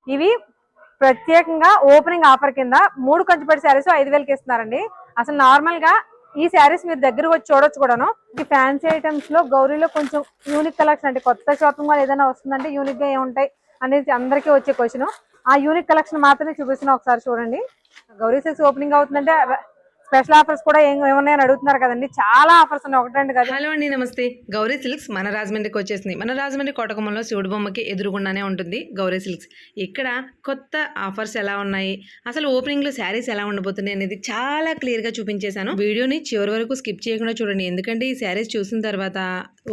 ఇవి ప్రత్యేకంగా opening offer కింద 3 కంచిపట్టు శారీస్ 5,000కి ఇస్తున్నారండి. అసలు నార్మల్ గా ఈ శారీస్ మీరు దగ్గరకు వచ్చి చూడొచ్చు కూడాను. ఈ ఫ్యాన్సీ ఐటమ్స్ లో గౌరీలో కొంచెం యూనిక్ కలెక్షన్ అంటే కొత్త షాపింగ్ మాల్ ఏదైనా వస్తుందంటే యూనిక్ గా ఏముంటాయి అనేది అందరికీ వచ్చే క్వశ్చన్. ఆ యూనిక్ కలెక్షన్ మాత్రమే చూపిస్తున్నా, ఒకసారి చూడండి. గౌరీ సిల్క్స్ ఓపెనింగ్ అవుతుందంటే స్పెషల్ ఆఫర్స్ కూడా ఏమున్నాయని అడుగుతున్నారు కదండి. చాలా ఆఫర్స్ ఉన్నాయి, ఒకటి రెండు కదా. హలో అండి, నమస్తే. గౌరీ సిల్క్స్ మన రాజమండ్రికి వచ్చేసింది. మన రాజమండ్రి కోటకొమ్మలో శివుడు బొమ్మకి ఎదురుగుండానే ఉంటుంది గౌరీ సిల్క్స్. ఇక్కడ కొత్త ఆఫర్స్ ఎలా ఉన్నాయి, అసలు ఓపెనింగ్ లో శారీస్ ఎలా ఉండబోతున్నాయి అనేది చాలా క్లియర్ గా చూపించేశాను. వీడియోని చివరి వరకు స్కిప్ చేయకుండా చూడండి, ఎందుకంటే ఈ శారీస్ చూసిన తర్వాత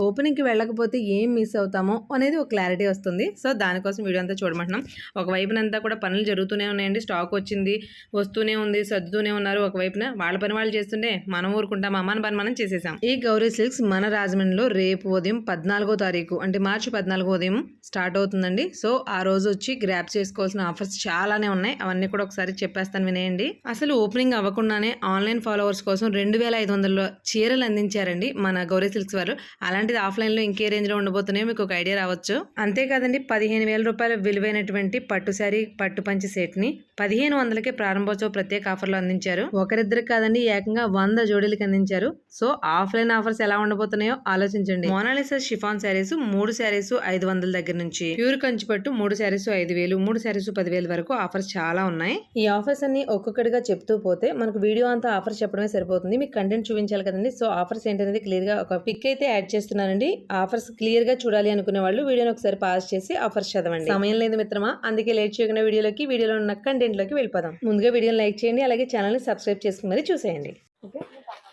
ఓపెనింగ్ కి వెళ్ళకపోతే ఏం మిస్ అవుతామో అనేది ఒక క్లారిటీ వస్తుంది. సో దానికోసం వీడియో అంతా చూడమంటున్నాం. ఒకవైపునంతా కూడా పనులు జరుగుతూనే ఉన్నాయండి. స్టాక్ వచ్చింది, వస్తూనే ఉంది, సర్దుతూనే ఉన్నారు. ఒకవైపున వాళ్ళ పని వాళ్ళు చేస్తుంటే మనం ఊరుకుంటాం, మన పని మనం చేసేసాం. ఈ గౌరీ సిల్క్స్ మన రాజమండ్రిలో రేపు ఉదయం 14వ తారీఖు అంటే మార్చి 14 ఉదయం స్టార్ట్ అవుతుందండి. సో ఆ రోజు వచ్చి గ్రాప్ చేసుకోవాల్సిన ఆఫర్స్ చాలానే ఉన్నాయి, అవన్నీ కూడా ఒకసారి చెప్పేస్తాను, వినేయండి. అసలు ఓపెనింగ్ అవ్వకుండానే ఆన్లైన్ ఫాలోవర్స్ కోసం 2,500 చీరలు అందించారండి మన గౌరీ సిల్క్స్ వారు. అలాంటిది ఆఫ్లైన్ లో ఇంకే రేంజ్ లో ఉండబోతున్నాయో మీకు ఒక ఐడియా రావచ్చు. అంతేకాదండి, 15,000 రూపాయల విలువైనటువంటి పట్టు శారీ పట్టు పంచి సెట్ ని 1,500కే ప్రారంభోత్సవ ప్రత్యేక ఆఫర్లు అందించారు. ఒకరిద్దరికి కాదండి, ఏకంగా 100 జోడీలకు అందించారు. సో ఆఫ్లైన్ ఆఫర్స్ ఎలా ఉండబోతున్నాయో ఆలోచించండి. మోనాలిసా షిఫాన్ శారీస్ 3 శారీస్ 500 దగ్గర నుంచి ప్యూర్ కంచిపట్టు 3 శారీస్ 5,000, 3 శారీస్ 10,000 వరకు ఆఫర్స్ చాలా ఉన్నాయి. ఈ ఆఫర్స్ అన్ని ఒక్కొక్కటిగా చెప్తూ పోతే మనకు వీడియో అంతా ఆఫర్స్ చెప్పడమే సరిపోతుంది, మీకు కంటెంట్ చూపించాలి కదండి. సో ఆఫర్స్ ఏంటనేది క్లియర్ గా ఒక పిక్ అయితే యాడ్ చేస్తున్నానండి. ఆఫర్స్ క్లియర్ గా చూడాలి అనుకునే వాళ్ళు వీడియోని ఒకసారి పాస్ చేసి ఆఫర్స్ చదవండి. సమయం లేదు మిత్రమా, అందుకే లేట్ చేయకుండా వీడియోలో ఉన్న కంటెంట్ లోకి వెళ్ళిపోదాం. ముందుగా వీడియోని లైక్ చేయండి, అలాగే ఛానల్ ని సబ్స్క్రైబ్ చేసుకుని మరి చూసేయండి.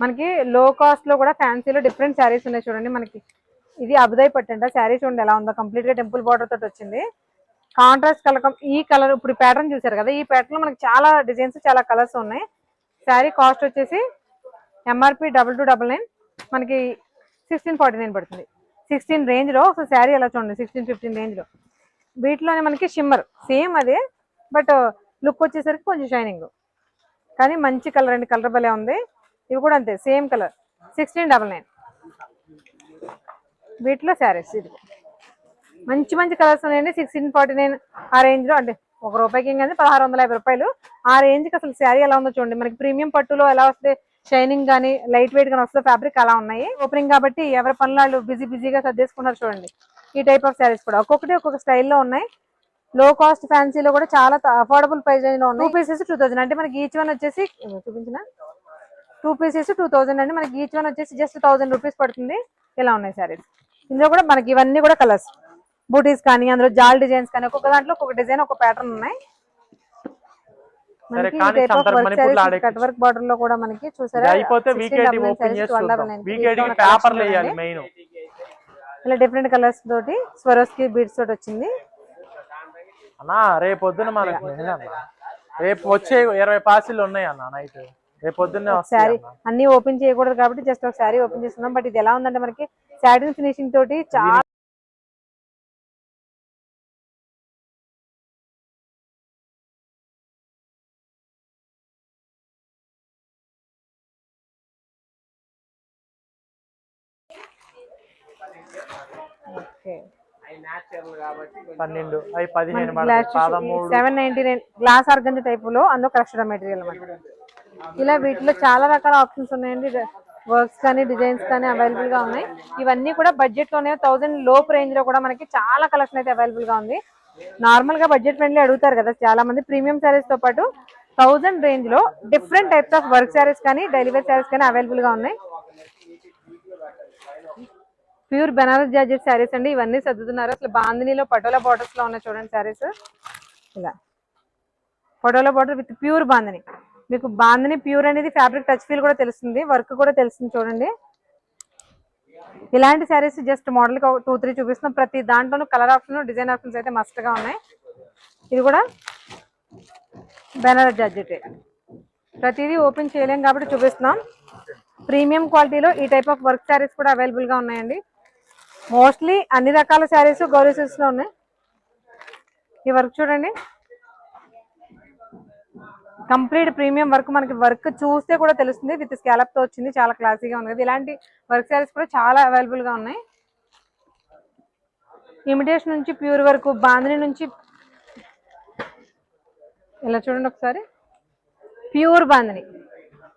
మనకి లో కాస్ట్ లో కూడా ఫ్యాన్సీలో డిఫరెంట్ శారీస్ ఉన్నాయి చూడండి. మనకి ఇది అబుదాయి పట్టంట శారీ చూడండి ఎలా ఉందో, కంప్లీట్ గా టెంపుల్ బార్డర్ తోటి వచ్చింది. కాంట్రాస్ట్ కలర్, ఈ కలర్ ఇప్పుడు ప్యాటర్న్ చూసారు కదా, ఈ ప్యాటర్న్ లో మనకి చాలా డిజైన్స్ చాలా కలర్స్ ఉన్నాయి. శారీ కాస్ట్ వచ్చేసి ఎంఆర్పి 2299, మనకి 1649 పడుతుంది. 16 రేంజ్ లో శారీ ఎలా చూడండి, 16-15 రేంజ్ లో. వీటిలోనే మనకి షిమ్మర్ సేమ్ అదే, బట్ లుక్ వచ్చేసరికి కొంచెం షైనింగ్, కానీ మంచి కలర్ అండి, కలర్ భలే ఉంది. ఇవి కూడా అంతే సేమ్ కలర్, 1699. వీటిలో శారీస్ ఇది మంచి మంచి కలర్స్ ఉన్నాయండి. 1649 ఆ రేంజ్ లో, అంటే ₹1 కానీ 1,650 రూపాయలు ఆ రేంజ్ కి. అసలు శారీ ఎలా ఉందో చూడండి. మనకి ప్రీమియం పట్టులో ఎలా వస్తే షైనింగ్ కానీ లైట్ వెయిట్ గానీ వస్తుంది ఫ్యాబ్రిక్, అలా ఉన్నాయి. ఓపెనింగ్ కాబట్టి ఎవరి పనులు బిజీగా సర్దేసుకున్నారు చూడండి. ఈ టైప్ ఆఫ్ శారీస్ కూడా ఒక్కొక్కటి ఒక్కొక్క స్టైల్లో ఉన్నాయి. లో కాస్ట్ ఫ్యాన్సీలో కూడా చాలా అఫోర్డబుల్ ప్రైస్ లో ఉన్నాయి. 2 పీసెస్ 2000 అంటే మనకి ఈచ్ వన్ వచ్చేసి చూపించిన 2 పీసెస్ 2000 అండి. మనకి ఈచ్ వన్ వచ్చేసి జస్ట్ 1000 రూపీస్ పడుతుంది. ఇలా ఉన్నాయి శారీస్. ఇందులో కూడా మనకి ఇవన్నీ కూడా కలర్స్, బూటీస్ కానీ అందులో జాల్ డిజైన్స్ కానీ ఒక్కొక్క దాంట్లో ఒక్కొక్క డిజైన్ ఒక ప్యాటర్న్ ఉన్నాయి. మనకి ఈ type of work saris cut work border లో కూడా మనకి చూసారా, ఇలా డిఫరెంట్ కలర్స్ తోటి స్వరోస్కి బీడ్స్ తోటి వచ్చింది. రేపు పొద్దున మనకి రేపు వచ్చే 20 పార్సిల్ ఉన్నాయి అన్న. నైట్ రేపు పొద్దున్నే శారీ అన్ని ఓపెన్ చేయకూడదు కాబట్టి జస్ట్ ఒక శారీ ఓపెన్ చేస్తున్నాం. బట్ ఇది ఎలా ఉందంటే మనకి సాటిన్ ఫినిషింగ్ తోటి చాలా ఓకే 12 అవి 15 799 గ్లాస్ ఆర్గంజా టైప్ లో, అందులో క్రష్డ్ మెటీరియల్ అన్నమాట. ఇలా వీటిలో చాలా రకాల ఆప్షన్స్ ఉన్నాయండి. వర్క్స్ కానీ డిజైన్స్ కానీ అవైలబుల్ గా ఉన్నాయి. ఇవన్నీ కూడా బడ్జెట్ లోనే 1000 లోపు రేంజ్ లో కూడా మనకి చాలా కలెక్షన్ అయితే అవైలబుల్ గా ఉంది. నార్మల్ గా బడ్జెట్ ఫ్రెండ్లీ అడుగుతారు కదా చాలా మంది. ప్రీమియం శారీస్ తో పాటు 1000 రేంజ్ లో different types of work saris కానీ డైలీ వేర్ శారీస్ కానీ అవైలబుల్ గా ఉన్నాయి. ప్యూర్ బనారస్ జార్జెట్ శారీస్ అండి. ఇవన్నీ సర్దుతున్నారు. అసలు బాందినీలో పటోలా బార్డర్స్ లో ఉన్నాయి చూడండి శారీస్. ఇలా patola border with pure bandhani. మీకు బాందిని ప్యూర్ అనేది ఫ్యాబ్రిక్ టచ్ ఫీల్ కూడా తెలుస్తుంది, వర్క్ కూడా తెలుస్తుంది చూడండి. ఇలాంటి శారీస్ జస్ట్ మోడల్ కి 2-3 చూపిస్తున్నాం. ప్రతి దాంట్లోనూ కలర్ ఆప్షన్ డిజైన్ ఆప్షన్స్ అయితే మస్ట్ గా ఉన్నాయి. ఇది కూడా బనారస్ జార్జెట్, ప్రతిదీ ఓపెన్ చేయలేం కాబట్టి చూపిస్తున్నాం. ప్రీమియం క్వాలిటీలో ఈ టైప్ ఆఫ్ వర్క్ శారీస్ కూడా అవైలబుల్ గా ఉన్నాయండి. మోస్ట్లీ అన్ని రకాల శారీస్ గౌరీ సిల్క్స్ లో ఉన్నాయి. ఈ వర్క్ చూడండి, కంప్లీట్ ప్రీమియం వర్క్. మనకి వర్క్ చూస్తే కూడా తెలుస్తుంది, విత్ స్కాలప్ తో వచ్చింది, చాలా క్లాసీగా ఉంది. ఇలాంటి వర్క్ శారీస్ కూడా చాలా అవైలబుల్ గా ఉన్నాయి. ఇమిటేషన్ నుంచి ప్యూర్ వరకు, బాందిని నుంచి ఇలా చూడండి ఒకసారి, ప్యూర్ బాందిని.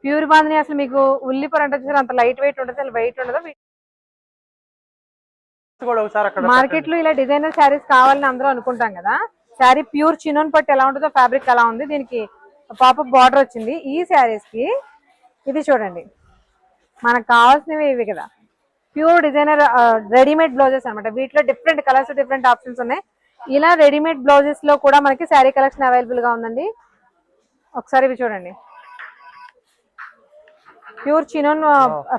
ప్యూర్ బాందిని అసలు మీకు ఉల్లిపొర అంటే చూసారు అంత లైట్ వెయిట్ ఉంటుంది, అసలు వెయిట్ ఉండదు. మార్కెట్ లో ఇలా డిజైనర్ శారీస్ కావాలని అందరూ అనుకుంటాం కదా. శారీ ప్యూర్ చినోన్ పట్టు ఎలా ఉంటుందో ఫ్యాబ్రిక్ అలా ఉంది. దీనికి పాపప్ బార్డర్ వచ్చింది. ఈ శారీస్ కి ఇది చూడండి, మనకు కావాల్సినవి ఇవి కదా, ప్యూర్ డిజైనర్ రెడీమేడ్ బ్లౌజెస్ అనమాట. వీటిలో డిఫరెంట్ కలర్స్, డిఫరెంట్ ఆప్షన్స్ ఉన్నాయి. ఇలా రెడీమేడ్ బ్లౌజెస్ లో కూడా మనకి శారీ కలెక్షన్ అవైలబుల్ గా ఉందండి. ఒకసారి ఇవి చూడండి, ప్యూర్ చినోన్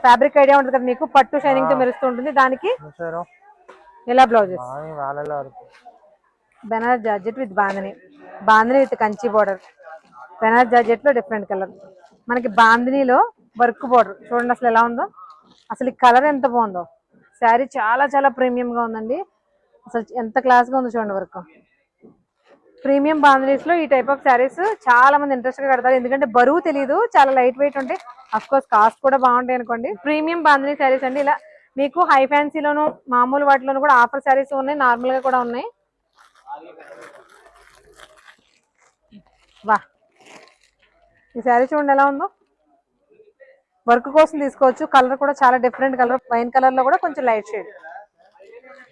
ఫ్యాబ్రిక్ ఐడియా ఉంటుంది కదా మీకు, పట్టు షైనింగ్ తో మెరుస్తూ ఉంటుంది. దానికి ఇలా blouses, Banaras georgette with bandhani, bandhani with Kanchi border. Banaras georgette లో డిఫరెంట్ కలర్, మనకి బాందినిలో వర్క్ బోర్డర్ చూడండి అసలు ఎలా ఉందో. అసలు ఈ కలర్ ఎంత బాగుందో. శారీ చాలా చాలా ప్రీమియం గా ఉందండి. అసలు ఎంత క్లాస్ గా ఉందో చూడండి వర్క్. ప్రీమియం బాందినీస్ లో ఈ టైప్ ఆఫ్ శారీస్ చాలా మంది ఇంట్రెస్ట్ గా కడతారు, ఎందుకంటే బరువు తెలియదు, చాలా లైట్ వెయిట్ ఉంటాయి. అఫ్ కోర్స్ కాస్ట్ కూడా బాగుంటాయి అనుకోండి. ప్రీమియం బాందినీ శారీస్ అండి. ఇలా మీకు హై ఫ్యాన్సీలోను మామూలు వాటిలోను కూడా ఆఫర్ శారీస్ ఉన్నాయి, నార్మల్ గా కూడా ఉన్నాయి. వా, ఈ శారీ చూడండి ఎలా ఉందో. వర్క్ కోసం తీసుకోవచ్చు. కలర్ కూడా చాలా డిఫరెంట్ కలర్, వైన్ కలర్ లో కూడా కొంచెం లైట్ షేడ్.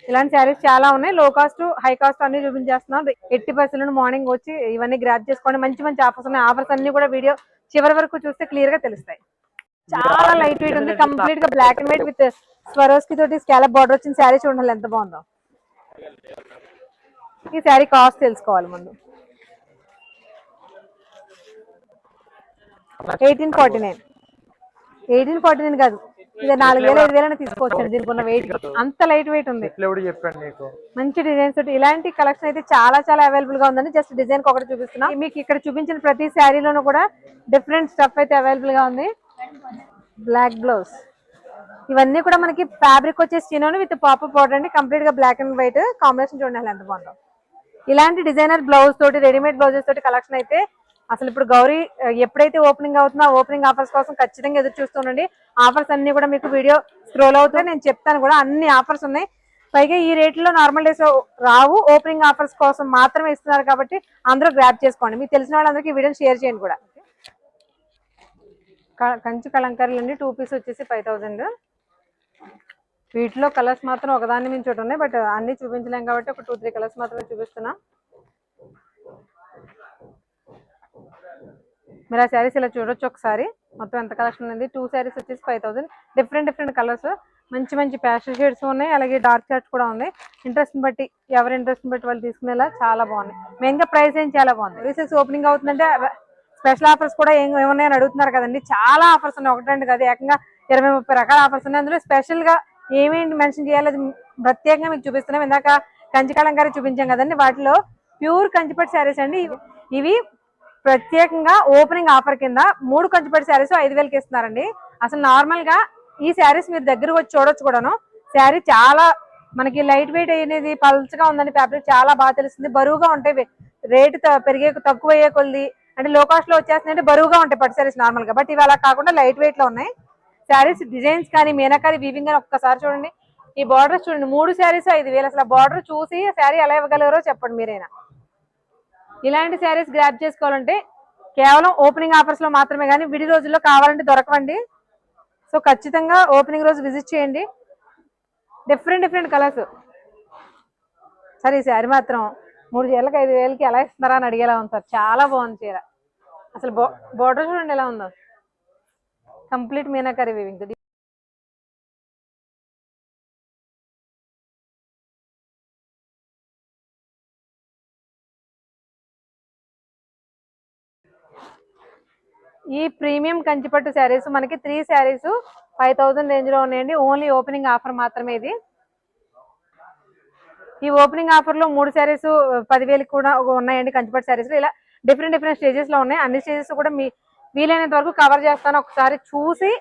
ఇలాంటి శారీస్ చాలా ఉన్నాయి. లో కాస్ట్, హై కాస్ట్ అన్ని చూపించేస్తున్నాం. 80% మార్నింగ్ వచ్చి ఇవన్నీ గ్రాప్ చేసుకోండి. మంచి మంచి ఆఫర్స్ ఉన్నాయి. ఆఫర్స్ అన్ని కూడా వీడియో చివరి వరకు చూస్తే క్లియర్ గా తెలుస్తాయి. చాలా లైట్ వెయిట్ ఉంది, కంప్లీట్ గా black and white with Swarovski తోటి స్కాలప్ బార్డర్ వచ్చిన శారీ చూడండి ఎంత బాగుందో. ఈ శారీ కాస్ట్ తెలుసుకోవాలి ముందు. 1849. 1849 కాదు, ఇది 4000 5000 తీసుకోవచ్చు. దీనికి ఉన్న వెయిట్ అంత లైట్ వెయిట్ ఉంది. మంచి డిజైన్స్ తోటి ఇలాంటి కలెక్షన్ అయితే చాలా చాలా అవైలబుల్ గా ఉందండి. జస్ట్ డిజైన్ ఒకటి చూపిస్తున్నా మీకు. ఇక్కడ చూపించిన ప్రతి శారీలోనూ కూడా డిఫరెంట్ స్టఫ్ అయితే అవైలబుల్ గా ఉంది. బ్లాక్ బ్లౌజ్, ఇవన్నీ కూడా మనకి ఫ్యాబ్రిక్ వచ్చేసి చినోన్ విత్ పాపప్ బార్డర్ అండి. కంప్లీట్ గా బ్లాక్ అండ్ వైట్ కాంబినేషన్ చూడండి ఎంత బాగుందో. ఇలాంటి డిజైనర్ బ్లౌజ్ తోటి, రెడీమేడ్ బ్లౌజెస్ తోటి కలెక్షన్ అయితే అసలు ఇప్పుడు గౌరీ ఎప్పుడైతే ఓపెనింగ్ అవుతుందో ఓపెనింగ్ ఆఫర్స్ కోసం ఖచ్చితంగా ఎదురు చూస్తుండండి. ఆఫర్స్ అన్ని కూడా మీకు వీడియో స్క్రోల్ అవుతాయి, నేను చెప్తాను కూడా. అన్ని ఆఫర్స్ ఉన్నాయి. పైగా ఈ రేట్లో నార్మల్ డేస్ లో రావు, ఓపెనింగ్ ఆఫర్స్ కోసం మాత్రమే ఇస్తున్నారు కాబట్టి అందరూ గ్రాప్ చేసుకోండి. మీకు తెలిసిన వాళ్ళందరికీ వీడియోని షేర్ చేయండి కూడా. కంచి కలంకారీలు అండి, 2 పీస్ వచ్చేసి 5000. వీటిలో కలర్స్ మాత్రం ఒకదాన్ని మించి ఒకటి ఉన్నాయి, బట్ అన్ని చూపించలేం కాబట్టి ఒక 2-3 కలర్స్ మాత్రమే చూపిస్తున్నా. మీరు ఆ శారీస్ ఇలా చూడొచ్చు ఒకసారి, మొత్తం ఎంత కలెక్షన్ ఉంది. 2 శారీస్ వచ్చేసి 5000. డిఫరెంట్ కలర్స్, మంచి మంచి ప్యాస్టల్ షేడ్స్ ఉన్నాయి, అలాగే డార్క్ షేడ్స్ కూడా ఉన్నాయి. ఇంట్రెస్ట్ బట్టి, ఎవరి ఇంట్రెస్ట్ బట్టి వాళ్ళు తీసుకునేలా చాలా బాగున్నాయి. మెయిన్ గా ప్రైస్ ఏం చాలా బాగుంది. రీసెస్ ఓపెనింగ్ అవుతుందంటే స్పెషల్ ఆఫర్స్ కూడా ఏమున్నాయని అడుగుతున్నారు కదండి. చాలా ఆఫర్స్ ఉన్నాయి, 1-2 కాదు, ఏకంగా 20-30 రకాల ఆఫర్స్ ఉన్నాయి. అందులో స్పెషల్ గా ఏమేంటి మెన్షన్ చేయాలి అది ప్రత్యేకంగా మీకు చూపిస్తున్నాం. ఇందాక కంచి కలంకారీ చూపించాం కదండి, వాటిలో ప్యూర్ కంచిపట్టు శారీస్ అండి. ఇవి ప్రత్యేకంగా ఓపెనింగ్ ఆఫర్ కింద 3 కంచిపట్టు శారీస్ 5000కి ఇస్తున్నారండి. అసలు నార్మల్ గా ఈ శారీస్ మీరు దగ్గరకు వచ్చి చూడొచ్చు కూడాను. శారీ చాలా మనకి లైట్ వెయిట్ అనేది, పల్చగా ఉందండి. ఫ్యాబ్రిక్ చాలా బాగా తెలుస్తుంది. బరువుగా ఉంటాయి, రేటు పెరిగే తక్కువ అయ్యే కొద్ది అంటే లో కాస్ట్ లో వచ్చేస్తున్నాయంటే బరువుగా ఉంటాయి పట్టు శారీస్ నార్మల్ గా. బట్ ఇవి అలా కాకుండా లైట్ వెయిట్ లో ఉన్నాయి. శారీస్ డిజైన్స్ కానీ, మీనాకారి వీవింగ్ కానీ ఒక్కసారి చూడండి. ఈ బార్డర్ చూడండి, 3 శారీస్ 5000. అసలు బార్డర్ చూసి శారీ ఎలా ఇవ్వగలరో చెప్పండి మీరైనా. ఇలాంటి శారీస్ గ్రాప్ చేసుకోవాలంటే కేవలం ఓపెనింగ్ ఆఫర్స్ లో మాత్రమే, కానీ విడి రోజుల్లో కావాలంటే దొరకవండి. సో ఖచ్చితంగా ఓపెనింగ్ రోజు విజిట్ చేయండి. Different colours. సరే ఈ శారీ మాత్రం 3 చీరలకు 5000కి ఎలా ఇస్తున్నారా అని అడిగేలా ఉంది సార్. చాలా బాగుంది చీర. అసలు బోర్డర్ చూడండి ఎలా ఉందో, కంప్లీట్ మీనాకరీ వీవింగ్. ఈ ప్రీమియం కంచిపట్టు శారీస్ మనకి 3 శారీస్ 5000 రేంజ్ లో ఉన్నాయండి. ఓన్లీ ఓపెనింగ్ ఆఫర్ మాత్రమే ఇది. ఈ ఓపెనింగ్ ఆఫర్ లో 3 శారీస్ 10,000 కూడా ఉన్నాయండి కంచిపట్టు శారీస్. ఇలా డిఫరెంట్ స్టేజెస్ లో ఉన్నాయి. అన్ని స్టేజెస్ కూడా మీ వీలైనంత వరకు కవర్ చేస్తాను. ఒకసారి చూసి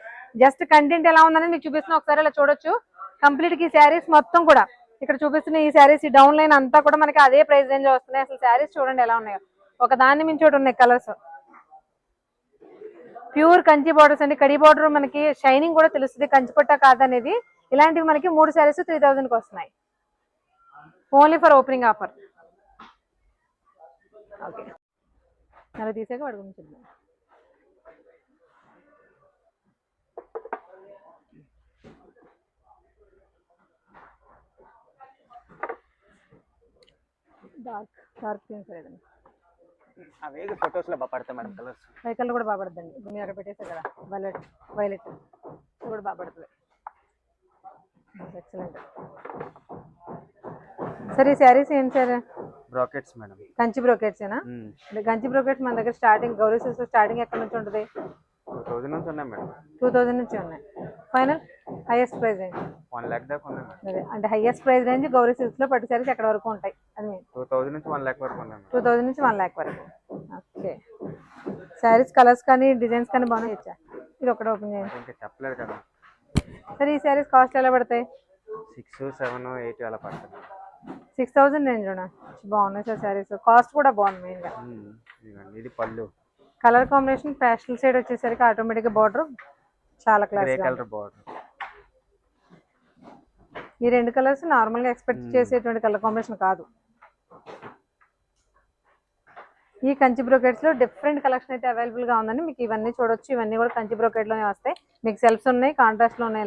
జస్ట్ కంటెంట్ ఎలా ఉందని మీకు చూపిస్తున్నా. ఒకసారి ఇలా చూడొచ్చు. కంప్లీట్ ఈ శారీస్ మొత్తం కూడా ఇక్కడ చూపిస్తున్న ఈ శారీస్, ఈ డౌన్ లైన్ అంతా కూడా మనకి అదే ప్రైస్ రేంజ్ లో వస్తున్నాయి. అసలు శారీస్ చూడండి ఎలా ఉన్నాయో, ఒక దాన్ని మించి ఒకటి ఉన్నాయి కలర్స్. ప్యూర్ కంచి బార్డర్స్ అండి. కడి బార్డర్ మనకి షైనింగ్ కూడా తెలుస్తుంది కంచిపట్ట కాదనేది. ఇలాంటివి మనకి 3 శారీస్ 3000కి వస్తున్నాయి, only for opening offer. Okay, అలా తీసాక వాడి గురించి చెప్దాం. డార్క్ గ్రీన్ సైడ్ అవే ఫొటోస్ లో బాగా పడతాయి మేడం కలర్స్. పై కలర్ కూడా బాగా పడుతుందండి. ఇప్పుడు మీరు అక్కడ పెట్టేసారు కదా వైలెట్ ఇది కూడా బాగా పడుతుంది. Excellent sir. ఈ శారీస్ ఏంటి సార్? Brocades madam. కంచి బ్రోకెట్సేనా? కంచి బ్రోకెట్స్ మన దగ్గర స్టార్టింగ్ గౌరీ సిల్క్స్ స్టార్టింగ్ ఎక్కడ నుంచి ఉంటుంది? 2000 నుంచి ఉన్నాయి మేడం. 2000 నుంచి ఉన్నాయి. Final highest price range 1 lakh దాకా ఉన్నాయి మేడం. అదే అంటే highest price range Gauri silks లో పట్టు శారీస్ ఎక్కడ వరకు ఉంటాయి? అది 2000 నుంచి 1 lakh వరకు ఉన్నాయి మేడం. 2000 నుంచి 1 lakh వరకు. ఓకే. శారీస్ కలర్స్ కానీ డిజైన్స్ కానీ బాగానే ఇచ్చా. ఇది ఒకటి ఓపెన్ చేయండి. ఇంకా చెప్పలేదు కదా సరే. ఈ శారీస్ కాస్ట్ ఎలా పడతాయి? 6, 7, 8 అలా పడుతుంది. 6000 రేంజ్ బాగున్నాయి సార్ శారీస్. కాస్ట్ కూడా బాగుంది మెయిన్గా. ఇది పళ్ళు. కలర్ కాంబినేషన్ ప్యాస్టల్ సైడ్ వచ్చేసరికి ఆటోమేటిక్గా బార్డర్ చాలా క్లాస్. Grey colour border. ఈ రెండు కలర్స్ నార్మల్గా ఎక్స్పెక్ట్ చేసేటువంటి కలర్ కాంబినేషన్ కాదు. ఈ కంచి బ్రోకెట్స్లో డిఫరెంట్ కలెక్షన్ అయితే అవైలబుల్గా ఉందండి. మీకు ఇవన్నీ చూడొచ్చు. ఇవన్నీ కూడా కంచి బ్రోకెట్లోనే వస్తాయి. మీకు సెల్ఫ్స్ ఉన్నాయి, కాంట్రాస్ట్లో ఉన్నాయి.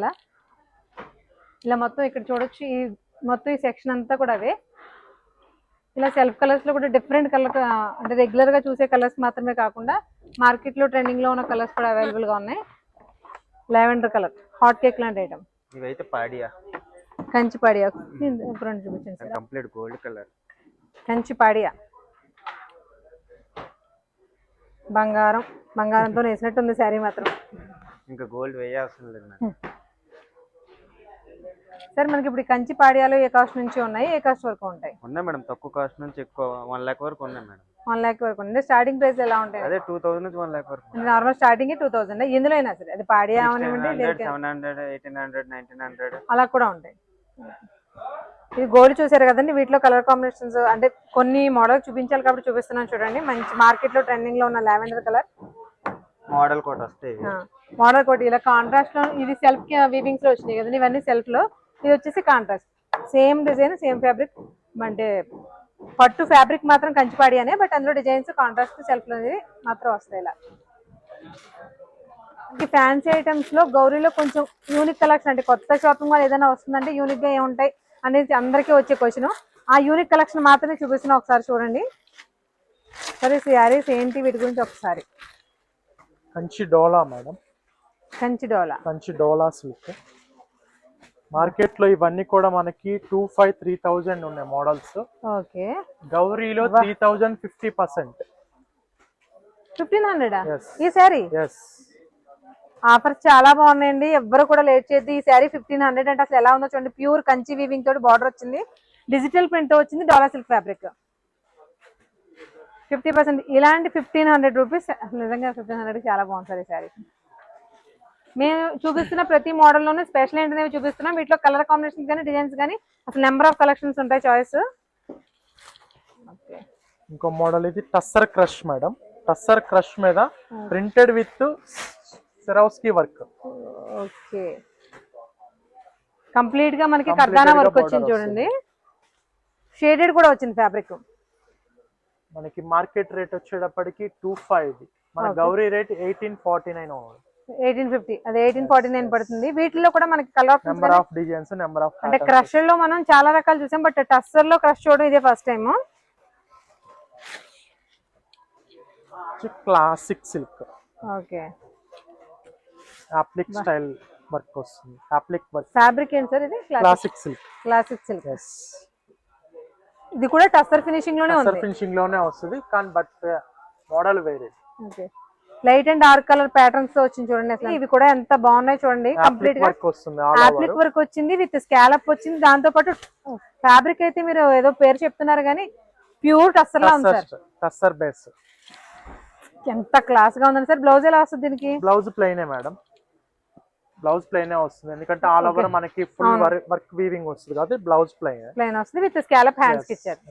ఇలా మొత్తం ఇక్కడ చూడొచ్చు. ఈ మొత్తం ఈ సెక్షన్ అంతా కూడా అవే. ఇలా సెల్ఫ్ కలర్స్లో కూడా డిఫరెంట్ కలర్ అంటే రెగ్యులర్గా చూసే కలర్స్ మాత్రమే కాకుండా మార్కెట్లో ట్రెండింగ్లో ఉన్న కలర్స్ కూడా అవైలబుల్గా ఉన్నాయి. లావెండర్ కలర్ హాట్ కేక్ లాంటి ఐటమ్. ఇవైతే పాడియా కంచి పాడియా చూపించండి sir. Complete gold colour Kanchi పాడియా. బంగారంతో వేసినట్టు ఉంది శారీ మాత్రం. ఇంకా గోల్డ్ వేయాల్సిన లేదు మేడం. సార్ మనకి ఇప్పుడు కంచి పాడియాలో ఏ కాస్ట్ నుంచి ఉన్నాయి, ఏ కాస్ట్ వరకు ఉంటాయి? ఉన్నాయి మేడం. తక్కువ కాస్ట్ నుంచి ఎక్కువ 1 lakh వరకు ఉన్నాయి మేడం. 1 lakh వరకు ఉంది. స్టార్టింగ్ ప్రైస్ ఎలా ఉంటాయి? అదే 2000 నుంచి 1 lakh వరకు. Normal starting 2000. ఎందులో అయినా సరే అది పాడియా అవనివ్వండి, 700, 1800, 1900 అలా కూడా ఉంటాయి. ఇది గోల్డ్ చూసారు కదండి. వీటిలో కలర్ కాంబినేషన్స్ అంటే కొన్ని మోడల్ చూపించాలి కాబట్టి చూపిస్తున్నాను చూడండి. మంచి మార్కెట్లో ట్రెండింగ్ లో ఉన్న లావెండర్ కలర్ మోడల్ కోట్ వస్తాయి. మోడల్ కోట్ ఇలా కాంట్రాస్ట్ లో. ఇది సెల్ఫ్ వీవింగ్స్ లో వచ్చినాయి కదండి ఇవన్నీ సెల్ఫ్ లో. ఇది వచ్చేసి contrast. Same design same fabric. అంటే పట్టు ఫ్యాబ్రిక్ మాత్రం కంచిపాడియానే, బట్ అందులో డిజైన్స్ కాంట్రాస్ట్ సెల్ఫ్ అనేది మాత్రం వస్తాయి. ఇలా ఫ్యాన్సీ ఐటమ్స్ లో గౌరీలో కొంచెం యూనిక్ కలెక్షన్ అంటే కొత్త షాపింగ్ మాల్ ఏదైనా వస్తుందంటే యూనిక్ గా ఏముంటాయి అనేది అందరికీ వచ్చే క్వశ్చన్. ఆ యూనిక్ కలెక్షన్ మాత్రమే చూపిస్తున్నా. ఒకసారి చూడండి. సరే శారీస్ ఏంటి వీటి గురించి ఒకసారి. కంచి డోలా మేడం. కంచి డోలా సిల్క్. మార్కెట్ లో ఇవన్నీ కూడా మనకి 2500, 3000 ఉన్నాయి మోడల్స్. ఓకే. గౌరీలో 3000 50%. 1500 ఈ శారీ. ఆఫర్స్ చాలా బాగున్నాయండి. ఎవ్వరు కూడా లేట్ చేయద్దు. ఈ శారీ 1500 అంటే అసలు ఎలా ఉందో చూడండి. ప్యూర్ కంచి వీవింగ్ తోటి బార్డర్ వచ్చింది. డిజిటల్ ప్రింట్ వచ్చింది. డోలా సిల్క్ ఫ్యాబ్రిక్. 50%. ఇలాంటి 1500 రూపీస్ నిజంగా 1500 చాలా బాగుంది సార్ ఈ శారీ. మేము చూపిస్తున్న ప్రతి మోడల్లోనూ స్పెషల్ ఏంటనేవి చూపిస్తున్నాం. వీటిలో కలర్ కాంబినేషన్స్ కానీ డిజైన్స్ కానీ అసలు నెంబర్ ఆఫ్ కలెక్షన్స్ ఉంటాయి చాయిస్. ఇంకో మోడల్ ఇది tussar crush madam. Tussar crush మీద printed with swarovski work. Okay. Complete గా మనకి కర్దానా వర్క్ వచ్చింది చూడండి. షేడెడ్ కూడా వచ్చింది ఫ్యాబ్రిక్. మనకి మార్కెట్ రేట్ వచ్చేటప్పటికి 2500. మన గౌరీ రేట్ 1849. 1850. అదే 1849 పడుతుంది. వీటిలో కూడా మనకి colour number of designs, number of అంటే క్రష్ లో మనం చాలా రకాలు చూసాం, బట్ టస్సర్ లో క్రష్ చూడడం ఇదే first time. Classic silk. Okay. Applique style work వస్తుంది. Applique work. ఫ్యాబ్రిక్ ఏంటి సార్ ఇది? Classic silk. ఇది కూడా టస్సర్ ఫినిషింగ్ లోనే ఉంది. టస్సర్ ఫినిషింగ్ లోనే వస్తుంది కానీ బట్ మోడల్ వేరే. Okay. Light and dark colour patterns తో వచ్చింది చూడండి. అసలు ఇవి కూడా ఎంత బాగున్నాయి చూడండి. కంప్లీట్ గా అప్లిక్ వర్క్ వచ్చింది విత్ స్కాలప్ వచ్చింది. దాంతో పాటు ఫ్యాబ్రిక్ అయితే మీరు ఏదో పేరు చెప్తున్నారు కానీ ప్యూర్ టస్సర్ లా ఉంది సార్. టస్సర్ బేస్. ఎంత క్లాస్ గా ఉందండి సార్. బ్లౌజ్ ఎలా వస్తుంది దీనికి? బ్లౌజ్ ప్లెయినే మేడం. బ్లౌజ్ ప్లెయినే వస్తుంది ఎందుకంటే ఆల్ ఓవర్ మనకి ఫుల్ వర్క్ వీవింగ్ వస్తుంది కాబట్టి బ్లౌజ్ ప్లెయిన్ వస్తుంది విత్ స్కాలప్ హ్యాండ్స్ కి ఇచ్చారు.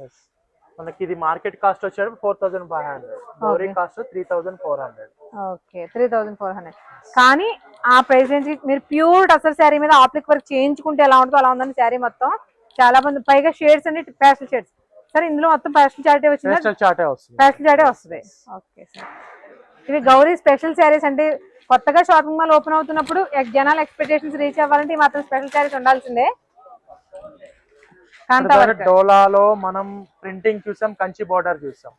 మనకి ఇది మార్కెట్ కాస్ట్ వచ్చేది 4500. గౌరీ కాస్ట్ 3400. ఓకే. 3400. కానీ ఆ ప్రైస్ రేంజ్ మీరు ప్యూర్ టస్సర్ శారీ మీద ఆప్లిక్ వర్క్ చేయించుకుంటే ఎలా ఉంటుందో అలా ఉందండి శారీ మొత్తం. చాలా మంది పైగా షేడ్స్ అండి ప్యాస్టల్ షేడ్స్. సార్ ఇందులో మొత్తం పేస్టల్ చార్టే వచ్చిందా? పేస్టల్ చార్టే వస్తుంది. పేస్టల్ చార్టే వస్తుంది. Okay sir. ఇవి గౌరీ స్పెషల్ శారీస్ అంటే కొత్తగా షాపింగ్ మాల్ ఓపెన్ అవుతున్నప్పుడు జనాల ఎక్స్పెక్టేషన్స్ రీచ్ అవ్వాలంటే ఈ మాత్రం స్పెషల్ శారీస్ ఉండాల్సిందే. డోలాలో మనం ప్రింటింగ్ చూసాం, కంచి బోర్డర్ చూసాం,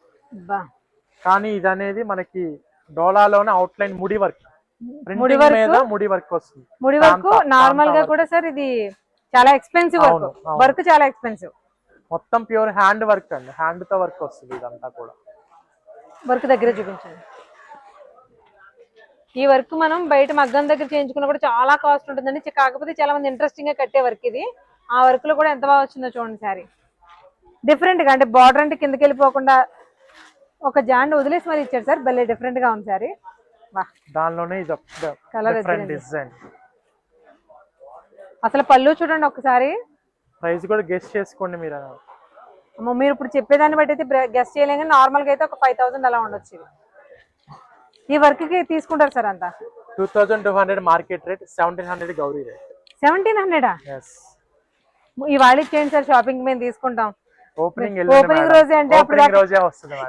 కానీ ఇది అనేది మనకి డోలాలోనే అవుట్ లైన్ ముడి వర్క్, ముడి వర్క్ వస్తుంది. ముడి వర్క్ నార్మల్ గా కూడా సార్ ఇది చాలా ఎక్స్పెన్సివ్ వర్క్ చాలా ఎక్స్పెన్సివ్. మొత్తం ప్యూర్ హ్యాండ్ వర్క్ అండి, హ్యాండ్ తో వర్క్ వస్తుంది ఇదంతా కూడా. వర్క్ దగ్గర చూపించండి. ఈ వర్క్ మనం బయట మగ్గం దగ్గర చేయించుకున్నా కూడా చాలా కాస్ట్ ఉంటుందండి. కాకపోతే చాలా మంది ఇంట్రెస్టింగ్ గా కట్టే వర్క్ ఇది. ఆ వర్క్ లో కూడా ఎంత బాగా వచ్చిందో చూడండి సారీ. డిఫరెంట్ గా అంటే బార్డర్ అంటే కిందకి వెళ్ళిపోకుండా ఒక జాండ్ వదిలేసి మరి ఇచ్చారు సార్. భలే డిఫరెంట్ గా ఉంది సారీ. దానిలోనే కలర్ డిజైన్. అసలు పళ్ళు చూడండి ఒకసారి. ప్రైస్ కూడా గెస్ చేసుకోండి మీరు. మీరు ఇప్పుడు చెప్పేదాన్ని బట్టి అయితే గెస్ చేయలేం, నార్మల్ గా అయితే ఒక 5000 అలా ఉండొచ్చు. ఈ వర్క్ కి తీసుకుంటారు సార్ అంతా? 2200 మార్కెట్ రేట్, 1700 గౌరీ రేట్. 1700? ఇవాళ ఇచ్చేయండి సార్, షాపింగ్ మేము తీసుకుంటాం. ఓపెనింగ్ రోజే అంటే అప్పుడు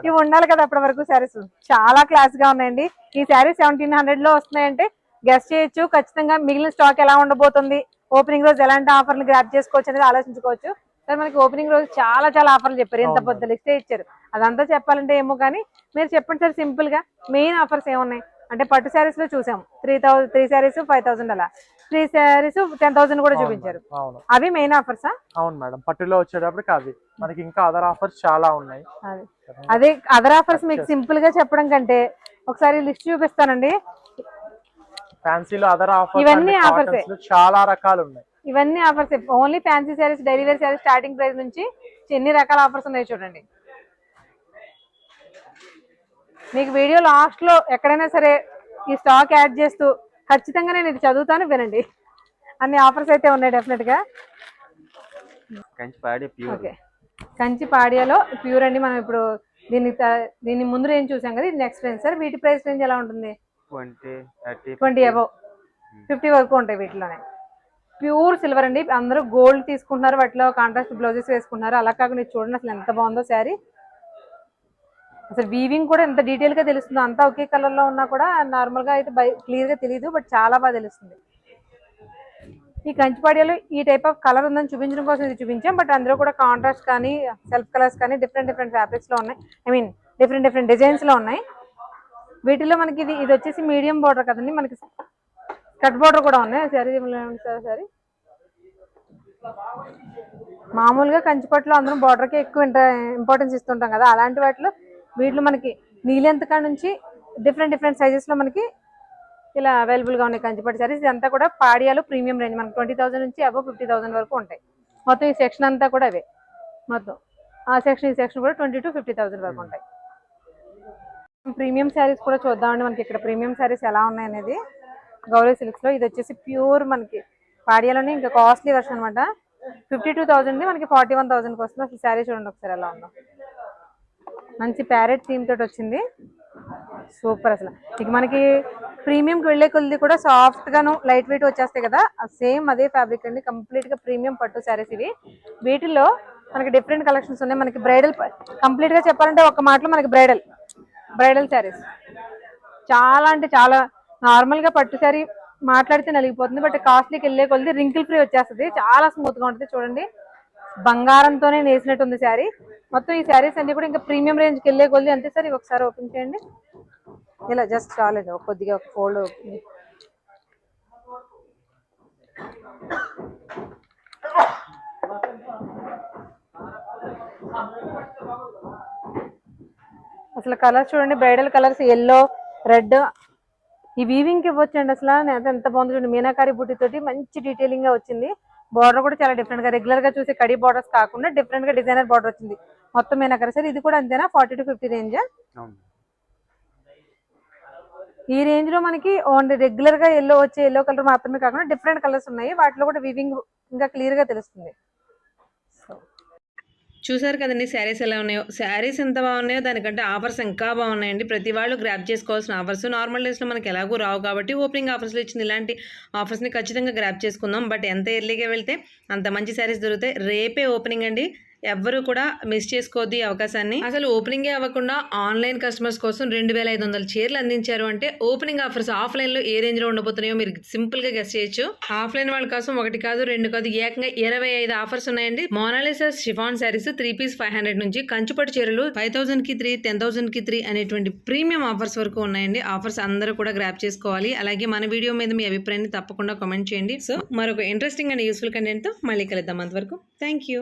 ఇవి ఉండాలి కదా అప్పటి వరకు. శారీస్ చాలా క్లాస్ గా ఉన్నాయండి. ఈ శారీ 1700 లో వస్తున్నాయంటే గెస్ చేయొచ్చు ఖచ్చితంగా. మిగిలిన స్టాక్ ఎలా ఉండబోతుంది, ఓపెనింగ్ రోజు ఎలాంటి ఆఫర్లు గ్రాప్ చేసుకోవచ్చు అనేది ఆలోచించుకోవచ్చు సార్. మనకి ఓపెనింగ్ రోజు చాలా చాలా ఆఫర్లు చెప్పారు, ఎంత పెద్ద లిస్టే ఇచ్చారు. అదంతా చెప్పాలంటే ఏమో కానీ మీరు చెప్పండి సార్ సింపుల్ గా మెయిన్ ఆఫర్స్ ఏమున్నాయి అంటే. పట్టు శారీస్ లో చూసాం 3 శారీస్ 5000 అలా, 3 శారీస్ 10,000 కూడా చూపించారు. అవి మెయిన్ ఆఫర్సా? అవును మేడం, పట్టులో వచ్చేటప్పటికి అవి. మనకి ఇంకా అదర్ ఆఫర్స్ చాలా ఉన్నాయి. అదే అదర్ ఆఫర్స్ మీకు సింపుల్ గా చెప్పడం కంటే ఒకసారి లిస్ట్ చూపిస్తానండి. ఫ్యాన్సీలో అదర్ ఆఫర్స్ ఇవన్నీ ఆఫర్స్ చాలా రకాలు ఉన్నాయి. ఇవన్నీ offers only fancy saris, daily wear saris starting price నుంచి ఎన్ని రకాల ఆఫర్స్ ఉన్నాయి చూడండి. మీకు వీడియో లాస్ట్ లో ఎక్కడైనా సరే ఈ స్టాక్ యాడ్ చేస్తూ ఖచ్చితంగా నేను ఇది చదువుతాను, వినండి. అన్ని ఆఫర్స్ అయితే ఉన్నాయి డెఫినెట్ గా. ఓకే, కంచి పాడియాలో ప్యూర్ అండి. మనం ఇప్పుడు దీన్ని ముందు రేంజ్ చూసాం కదా, ఇది నెక్స్ట్ రేంజ్ సార్. వీటి ప్రైస్ రేంజ్ ఎలా ఉంటుంది? 20 అబౌవ్ 50 వరకు ఉంటాయి వీటిలోనే. ప్యూర్ సిల్వర్ అండి. అందరూ గోల్డ్ తీసుకుంటున్నారు, వాటిలో కాంట్రాస్ట్ బ్లౌజెస్ వేసుకుంటున్నారు. అలా కాకుండా చూడండి అసలు ఎంత బాగుందో శారీ. అసలు వీవింగ్ కూడా ఎంత డీటెయిల్ గా తెలుస్తుందో. అంతా ఒకే కలర్ లో ఉన్నా కూడా నార్మల్ గా అయితే క్లియర్ గా తెలియదు, బట్ చాలా బాగా తెలుస్తుంది. ఈ కంచిపాడియాలో ఈ టైప్ ఆఫ్ కలర్ ఉందని చూపించడం కోసం ఇది చూపించాం, బట్ అందులో కూడా కాంట్రాస్ట్ కానీ సెల్ఫ్ కలర్స్ కానీ డిఫరెంట్ ఫ్యాబ్రిక్స్ లో ఉన్నాయి. ఐ మీన్ డిఫరెంట్ డిజైన్స్ లో ఉన్నాయి. వీటిలో మనకి ఇది వచ్చేసి మీడియం బార్డర్ కదండి, మనకి కట్ బార్డర్ కూడా ఉన్నాయి. సరే మామూలుగా కంచిపట్టులో అందరం బార్డర్కి ఎక్కువ ఇంపార్టెన్స్ ఇస్తుంటాం కదా, అలాంటి వీటిలో మనకి నీలెంత్ కాడ నుంచి డిఫరెంట్ సైజెస్ లో మనకి ఇలా అవైలబుల్ గా ఉన్నాయి కంచిపట్టు సారీస్. ఇదంతా కూడా పాడియాలో ప్రీమియం రేంజ్, మనకి 20,000 నుంచి అబౌవ్ 50,000 వరకు ఉంటాయి. మొత్తం ఈ సెక్షన్ అంతా కూడా అవే. మొత్తం ఆ సెక్షన్ ఈ సెక్షన్ కూడా 20,000 to 50,000 వరకు ఉంటాయి. ప్రీమియం శారీస్ కూడా చూద్దామండి. మనకి ఇక్కడ ప్రీమియం శారీస్ ఎలా ఉన్నాయి అనేది. గౌరీ సిల్క్స్ లో ఇది వచ్చేసి ప్యూర్ మనకి పాడియాలోనే ఇంకా కాస్ట్లీ వర్షన్ అనమాట. 52,000 మనకి 41,000కి వస్తుంది. అసలు శారీ చూడండి ఒకసారి ఎలా ఉందో. మంచి ప్యారెట్ థీమ్ తోటి వచ్చింది, సూపర్. అసలు ఇక మనకి ప్రీమియంకి వెళ్ళే కొద్ది కూడా సాఫ్ట్ గాను లైట్ వెయిట్ వచ్చేస్తాయి కదా, సేమ్ అదే ఫ్యాబ్రిక్ అండి. కంప్లీట్ గా ప్రీమియం పట్టు శారీస్ ఇవి. వీటిల్లో మనకి డిఫరెంట్ కలెక్షన్స్ ఉన్నాయి. మనకి బ్రైడల్ కంప్లీట్ గా చెప్పాలంటే ఒక మాటలో మనకి బ్రైడల్ శారీస్ చాలా అంటే చాలా. నార్మల్ గా పట్టు శారీ మాట్లాడితే నలిగిపోతుంది, బట్ కాస్ట్లీకి వెళ్ళే కొద్ది రింకిల్ ఫ్రీ వచ్చేస్తుంది, చాలా స్మూత్ గా ఉంటుంది. చూడండి బంగారంతోనే నేసినట్టు ఉంది శారీ. మొత్తం ఈ శారీస్ అన్ని కూడా ఇంకా ప్రీమియం రేంజ్కి వెళ్ళే కొద్ది అంతే సార్. ఇవి ఒకసారి ఓపెన్ చేయండి, ఇలా జస్ట్ చాలేదు కొద్దిగా ఒక ఫోల్డ్ అవుతుంది. అసలు కలర్స్ చూడండి, బ్రైడల్ కలర్స్ ఎల్లో రెడ్. ఈ వీవింగ్ కి ఇవ్వచ్చండి. అసలు ఎంత బాగుంది చూడండి, మీనాకారి బుట్టి తోటి మంచి డీటెయిలింగ్ గా వచ్చింది. బార్డర్ కూడా చాలా డిఫరెంట్ గా, రెగ్యులర్ గా చూసే కడి బార్డర్స్ కాకుండా డిఫరెంట్ గా డిజైనర్ బార్డర్ వచ్చింది. మొత్తం మీనాకారి సార్. ఇది కూడా అంతేనా? 40 to 50 రేంజ్. ఈ రేంజ్ లో మనకి ఓన్లీ రెగ్యులర్ గా ఎల్లో కలర్ మాత్రమే కాకుండా డిఫరెంట్ కలర్స్ ఉన్నాయి. వాటిలో కూడా వీవింగ్ ఇంకా క్లియర్ గా తెలుస్తుంది. చూసారు కదండి శారీస్ ఎలా ఉన్నాయో. శారీస్ ఎంత బాగున్నాయో దానికంటే ఆఫర్స్ ఇంకా బాగున్నాయండి. ప్రతి వాళ్ళు గ్రాప్ చేసుకోవాల్సిన ఆఫర్స్. నార్మల్ డేస్లో మనకి ఎలాగూ రావు కాబట్టి ఓపెనింగ్ ఆఫర్స్లో ఇచ్చిన ఇలాంటి ఆఫర్స్ని ఖచ్చితంగా గ్రాప్ చేసుకుందాం. బట్ ఎంత ఎర్లీగా వెళ్తే అంత మంచి శారీస్ దొరుకుతాయి. రేపే ఓపెనింగ్ అండి. ఎవ్వరూ కూడా మిస్ చేసుకోవద్దు ఈ అవకాశాన్ని. అసలు ఓపెనింగే అవ్వకుండా ఆన్లైన్ కస్టమర్స్ కోసం 2500 చీరలు అందించారు అంటే ఓపెనింగ్ ఆఫర్స్ ఆఫ్లైన్ లో ఏ రేంజ్ లో ఉండబోతున్నాయో మీరు సింపుల్ గా గెస్ చేయొచ్చు. ఆఫ్లైన్ వాళ్ళ కోసం 1 కాదు 2 కాదు ఏకంగా 25 ఆఫర్స్ ఉన్నాయండి. మోనాలిసా షిఫాన్ శారీస్ 3 పీస్ 500 నుంచి కంచిపట్టు చీరలు 5000 కి 3 10,000 కి 3 అనేటువంటి ప్రీమియం ఆఫర్స్ వరకు ఉన్నాయండి. ఆఫర్స్ అందరూ కూడా గ్రాప్ చేసుకోవాలి. అలాగే మన వీడియో మీద మీ అభిప్రాయాన్ని తప్పకుండా కామెంట్ చేయండి. సో మరొక ఇంట్రెస్టింగ్ అండ్ యూస్ఫుల్ కంటెంట్ తో మళ్ళీ కలుద్దాం. అంతవరకు థ్యాంక్ యూ.